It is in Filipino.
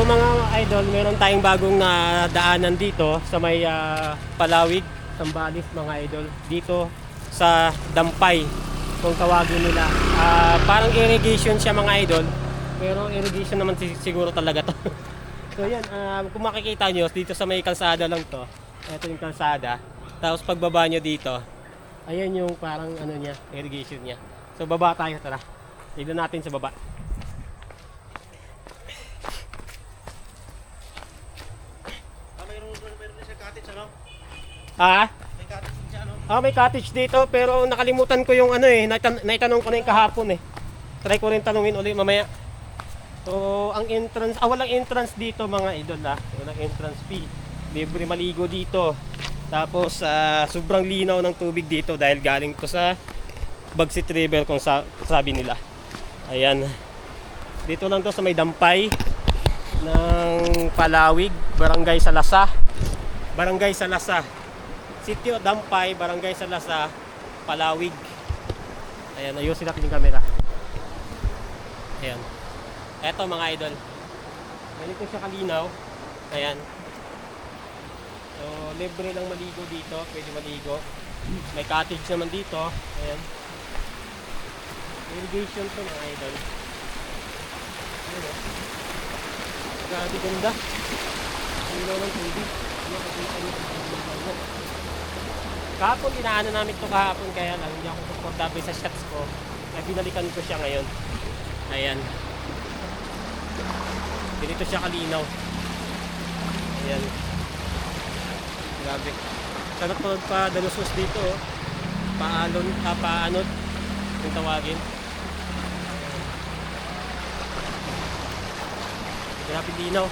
mga idol, meron tayong bagong daanan dito sa may Palawig, Sambales mga idol. Dito sa Dampay, kung tawagin nila. Parang irrigation siya mga idol. Pero irrigation naman siguro talaga to. So yan, kung makikita nyo, dito sa may kalsada lang to. Ito yung kalsada. Tapos pagbaba nyo dito, ayan yung parang ano niya, irrigation niya. So baba tayo, tara. Tignan natin sa baba. Meron siya cottage, ano? May cottage din siya, ano? May cottage dito pero nakalimutan ko yung ano naitanong ko na yung kahapon eh. Try ko rin tanungin ulit mamaya. So, ang entrance, walang entrance dito mga idol Walang entrance fee. Libre maligo dito. Tapos, sobrang linaw ng tubig dito dahil galing to sa Bagsit River kung sabi nila. Ayan. Dito lang to sa may Dampay ng Palawig, Barangay Salasa. Barangay Salasa. Sitio Dampay, Barangay Salasa, Palawig. Ayan, ayusin natin yung camera. Ayan. Eto mga idol. Ganito siya kalinaw. Ayan. So, libre lang maligo dito. Pwede maligo. May cottage naman dito. Ayan. Irrigation to mga idol. Ayan o. Grabe ganda. Linaw ng tubig. Kahapon, inaano namin ito kahapon. Kaya lang, hindi ako komportable sa shots ko. Kaya binalikan ko siya ngayon. Ayan. Ganito siya kalinaw. Ayan. Grabe. Sarap pa dalusos dito. Paanod. Yung tawagin. Grabe linaw.